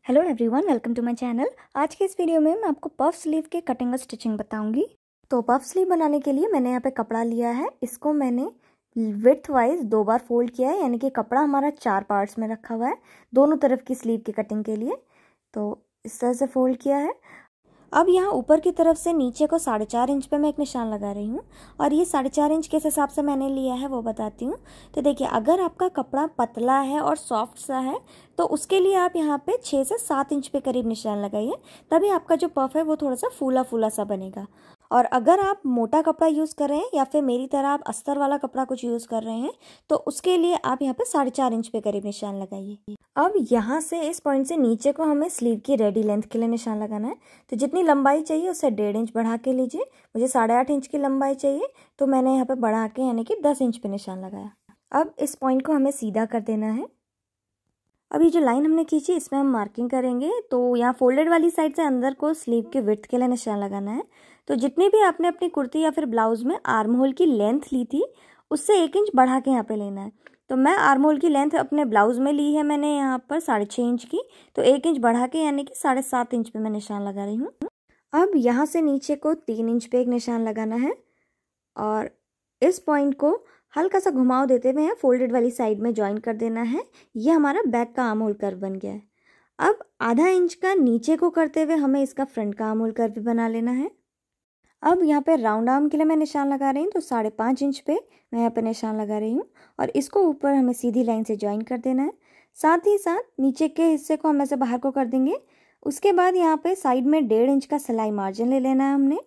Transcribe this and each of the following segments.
Hello everyone, welcome to my channel. आज के इस वीडियो में मैं आपको पफ स्लीव के कटिंग और स्टिचिंग बताऊंगी। तो पफ स्लीव बनाने के लिए मैंने यहाँ पे कपड़ा लिया है। इसको मैंने विड्थ वाइज 2 बार फोल्ड किया है, यानी कि कपड़ा हमारा 4 पार्ट्स में रखा हुआ है दोनों तरफ की स्लीव की कटिंग के लिए। तो इस तरह से फोल्ड किया है। अब यहाँ ऊपर की तरफ से नीचे को 4.5 इंच पे मैं एक निशान लगा रही हूँ, और ये 4.5 इंच किस हिसाब से मैंने लिया है वो बताती हूँ। तो देखिए, अगर आपका कपड़ा पतला है और सॉफ्ट सा है तो उसके लिए आप यहाँ पे 6 से 7 इंच पे करीब निशान लगाइए, तभी आपका जो पफ है वो थोड़ा सा फूला फूला सा बनेगा। और अगर आप मोटा कपड़ा यूज़ कर रहे हैं या फिर मेरी तरह आप अस्तर वाला कपड़ा कुछ यूज़ कर रहे हैं तो उसके लिए आप यहाँ पे 4.5 इंच पे करीब निशान लगाइए। अब यहाँ से इस पॉइंट से नीचे को हमें स्लीव की रेडी लेंथ के लिए निशान लगाना है। तो जितनी लंबाई चाहिए उससे 1.5 इंच बढ़ा के लीजिए। मुझे 8.5 इंच की लंबाई चाहिए तो मैंने यहाँ पे बढ़ा के यानी कि 10 इंच पे निशान लगाया। अब इस पॉइंट को हमें सीधा कर देना है। अब ये जो लाइन हमने खींची इसमें हम मार्किंग करेंगे। तो यहाँ फोल्डेड वाली साइड से अंदर को स्लीव के विड्थ के लिए निशान लगाना है। तो जितनी भी आपने अपनी कुर्ती या फिर ब्लाउज में आर्म होल की लेंथ ली थी उससे 1 इंच बढ़ा के यहाँ पे लेना है। तो मैं आर्म होल की लेंथ अपने ब्लाउज में ली है मैंने यहाँ पर 6.5 इंच की, तो 1 इंच बढ़ा के यानी कि 7.5 इंच पे मैं निशान लगा रही हूँ। अब यहाँ से नीचे को 3 इंच पे एक निशान लगाना है और इस पॉइंट को हल्का सा घुमाव देते हुए यहाँ फोल्डेड वाली साइड में ज्वाइन कर देना है। ये हमारा बैक का आर्म होल कर्व बन गया है। अब आधा इंच का नीचे को करते हुए हमें इसका फ्रंट का आर्म होल कर्व भी बना लेना है। अब यहाँ पे राउंड आर्म के लिए मैं निशान लगा रही हूँ, तो 5.5 इंच पे मैं यहाँ पे निशान लगा रही हूँ और इसको ऊपर हमें सीधी लाइन से ज्वाइन कर देना है। साथ ही साथ नीचे के हिस्से को हम ऐसे बाहर को कर देंगे। उसके बाद यहाँ पे साइड में 1.5 इंच का सिलाई मार्जिन ले लेना है हमने,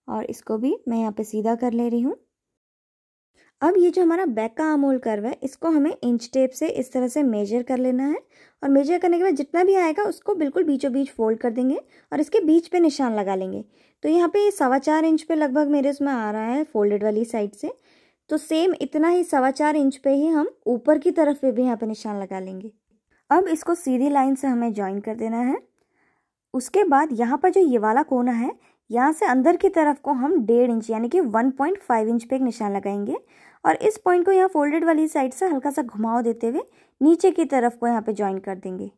और इसको भी मैं यहाँ पे सीधा कर ले रही हूँ। अब ये जो हमारा बैक का आर्म होल कर्व है इसको हमें इंच टेप से इस तरह से मेजर कर लेना है, और मेजर करने के बाद जितना भी आएगा उसको बिल्कुल बीचों बीच फोल्ड कर देंगे और इसके बीच पे निशान लगा लेंगे। तो यहाँ पे 4.25 इंच पे लगभग मेरे उसमें आ रहा है फोल्डेड वाली साइड से। तो सेम इतना ही 4.25 इंच पे ही हम ऊपर की तरफ पे भी यहाँ पे निशान लगा लेंगे। अब इसको सीधी लाइन से हमें ज्वाइन कर देना है। उसके बाद यहाँ पर जो ये वाला कोना है यहाँ से अंदर की तरफ को हम 1.5 इंच यानी कि 1.5 इंच पे एक निशान लगाएंगे, और इस पॉइंट को यहाँ फोल्डेड वाली साइड से हल्का सा घुमाव देते हुए नीचे की तरफ को यहाँ पे ज्वाइन कर देंगे।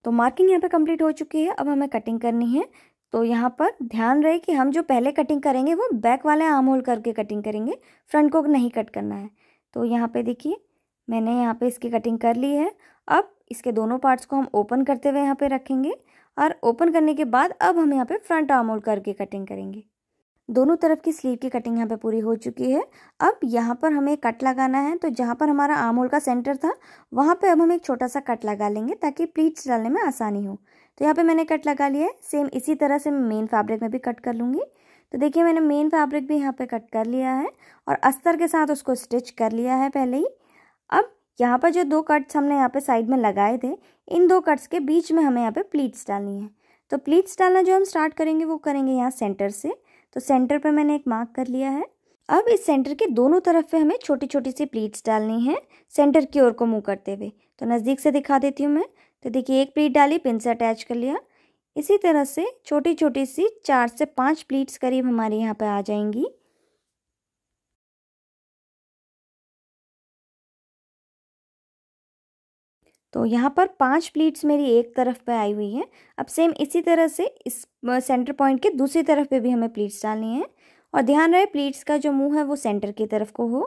तो मार्किंग यहाँ पे कंप्लीट हो चुकी है। अब हमें कटिंग करनी है। तो यहाँ पर ध्यान रहे कि हम जो पहले कटिंग करेंगे वो बैक वाले आर्म होल करके कटिंग करेंगे, फ्रंट को नहीं कट करना है। तो यहाँ पे देखिए मैंने यहाँ पे इसकी कटिंग कर ली है। अब इसके दोनों पार्ट्स को हम ओपन करते हुए यहाँ पे रखेंगे, और ओपन करने के बाद अब हम यहाँ पे फ्रंट आर्म होल करके कटिंग करेंगे। दोनों तरफ की स्लीव की कटिंग यहाँ पे पूरी हो चुकी है। अब यहाँ पर हमें कट लगाना है। तो जहाँ पर हमारा आर्म होल का सेंटर था वहाँ पे अब हम एक छोटा सा कट लगा लेंगे ताकि प्लीट्स डालने में आसानी हो। तो यहाँ पे मैंने कट लगा लिया है। सेम इसी तरह से मैं मेन फैब्रिक में भी कट कर लूँगी। तो देखिए मैंने मेन फैब्रिक भी यहाँ पे कट कर लिया है और अस्तर के साथ उसको स्टिच कर लिया है पहले ही। अब यहाँ पर जो 2 कट्स हमने यहाँ पे साइड में लगाए थे, इन 2 कट्स के बीच में हमें यहाँ पे प्लीट्स डालनी है। तो प्लीट्स डालना जो हम स्टार्ट करेंगे वो करेंगे यहाँ सेंटर से। तो सेंटर पर मैंने एक मार्क कर लिया है। अब इस सेंटर के दोनों तरफ पे हमें छोटी छोटी सी प्लीट्स डालनी है सेंटर की ओर को मुंह करते हुए। तो नज़दीक से दिखा देती हूँ मैं। तो देखिए एक प्लीट डाली, पिन से अटैच कर लिया। इसी तरह से छोटी छोटी सी 4 से 5 प्लीट्स करीब हमारी यहाँ पे आ जाएंगी। तो यहाँ पर 5 प्लीट्स मेरी एक तरफ पे आई हुई है। अब सेम इसी तरह से इस सेंटर पॉइंट के दूसरी तरफ पे भी हमें प्लीट्स डालनी है, और ध्यान रहे प्लीट्स का जो मुंह है वो सेंटर की तरफ को हो।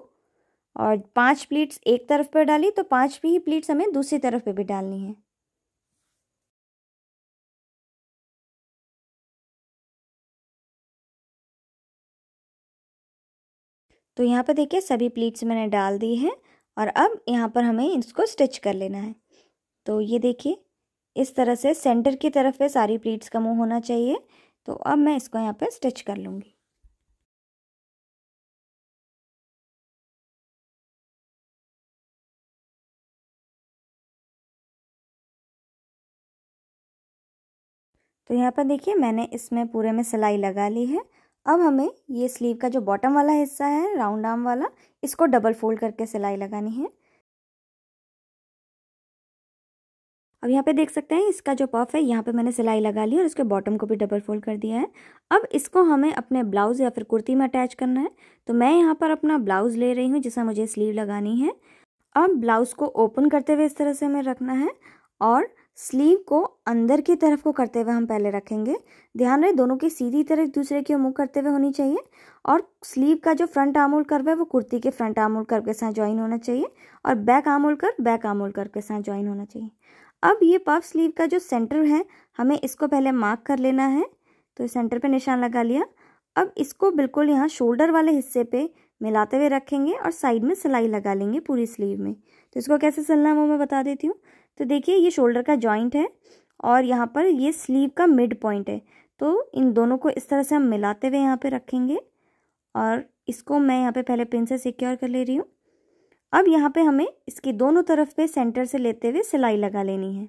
और 5 प्लीट्स एक तरफ पर डाली तो 5 भी ही प्लीट्स हमें दूसरी तरफ पे भी डालनी है। तो यहाँ पर देखिए सभी प्लीट्स मैंने डाल दी है, और अब यहाँ पर हमें इसको स्टिच कर लेना है। तो ये देखिए इस तरह से सेंटर की तरफ पे सारी प्लीट्स का मुंह होना चाहिए। तो अब मैं इसको यहाँ पे स्टिच कर लूँगी। तो यहाँ पर देखिए मैंने इसमें पूरे में सिलाई लगा ली है। अब हमें ये स्लीव का जो बॉटम वाला हिस्सा है राउंड आर्म वाला, इसको डबल फोल्ड करके सिलाई लगानी है। अब यहाँ पे देख सकते हैं इसका जो पफ है यहाँ पे मैंने सिलाई लगा ली और इसके बॉटम को भी डबल फोल्ड कर दिया है। अब इसको हमें अपने ब्लाउज़ या फिर कुर्ती में अटैच करना है। तो मैं यहाँ पर अपना ब्लाउज़ ले रही हूँ जिसमें मुझे स्लीव लगानी है। अब ब्लाउज़ को ओपन करते हुए इस तरह से हमें रखना है और स्लीव को अंदर की तरफ को करते हुए हम पहले रखेंगे। ध्यान रहे दोनों की सीधी तरह एक दूसरे की मुँह करते हुए होनी चाहिए और स्लीव का जो फ्रंट आर्म होल कर्व है वो कुर्ती के फ्रंट आर्म होल कर्व के साथ ज्वाइन होना चाहिए और back arm hole curve back arm hole curve के साथ ज्वाइन होना चाहिए। अब ये पफ स्लीव का जो सेंटर है हमें इसको पहले मार्क कर लेना है। तो सेंटर पे निशान लगा लिया। अब इसको बिल्कुल यहाँ शोल्डर वाले हिस्से पे मिलाते हुए रखेंगे और साइड में सिलाई लगा लेंगे पूरी स्लीव में। तो इसको कैसे सिलना है वो मैं बता देती हूँ। तो देखिए ये शोल्डर का जॉइंट है और यहाँ पर ये स्लीव का मिड पॉइंट है। तो इन दोनों को इस तरह से हम मिलाते हुए यहाँ पे रखेंगे और इसको मैं यहाँ पे पहले पिन से सिक्योर कर ले रही हूँ। अब यहाँ पे हमें इसकी दोनों तरफ पे सेंटर से लेते हुए सिलाई लगा लेनी है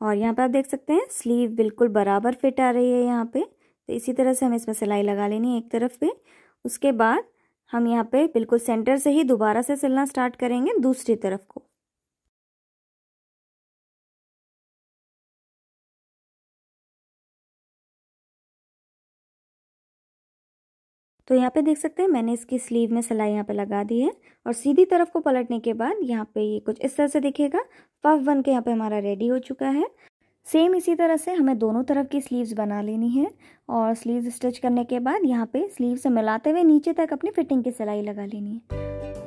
और यहाँ पे आप देख सकते हैं स्लीव बिल्कुल बराबर फिट आ रही है यहाँ पे। तो इसी तरह से हमें इसमें सिलाई लगा लेनी है एक तरफ पे। उसके बाद हम यहाँ पे बिल्कुल सेंटर से ही दोबारा से सिलना स्टार्ट करेंगे दूसरी तरफ को। तो यहाँ पे देख सकते हैं मैंने इसकी स्लीव में सिलाई यहाँ पे लगा दी है और सीधी तरफ को पलटने के बाद यहाँ पे ये कुछ इस तरह से दिखेगा। पफ बन के यहाँ पे हमारा रेडी हो चुका है। सेम इसी तरह से हमें दोनों तरफ की स्लीव्स बना लेनी है और स्लीव्स स्टिच करने के बाद यहाँ पे स्लीव से मिलाते हुए नीचे तक अपनी फिटिंग की सिलाई लगा लेनी है।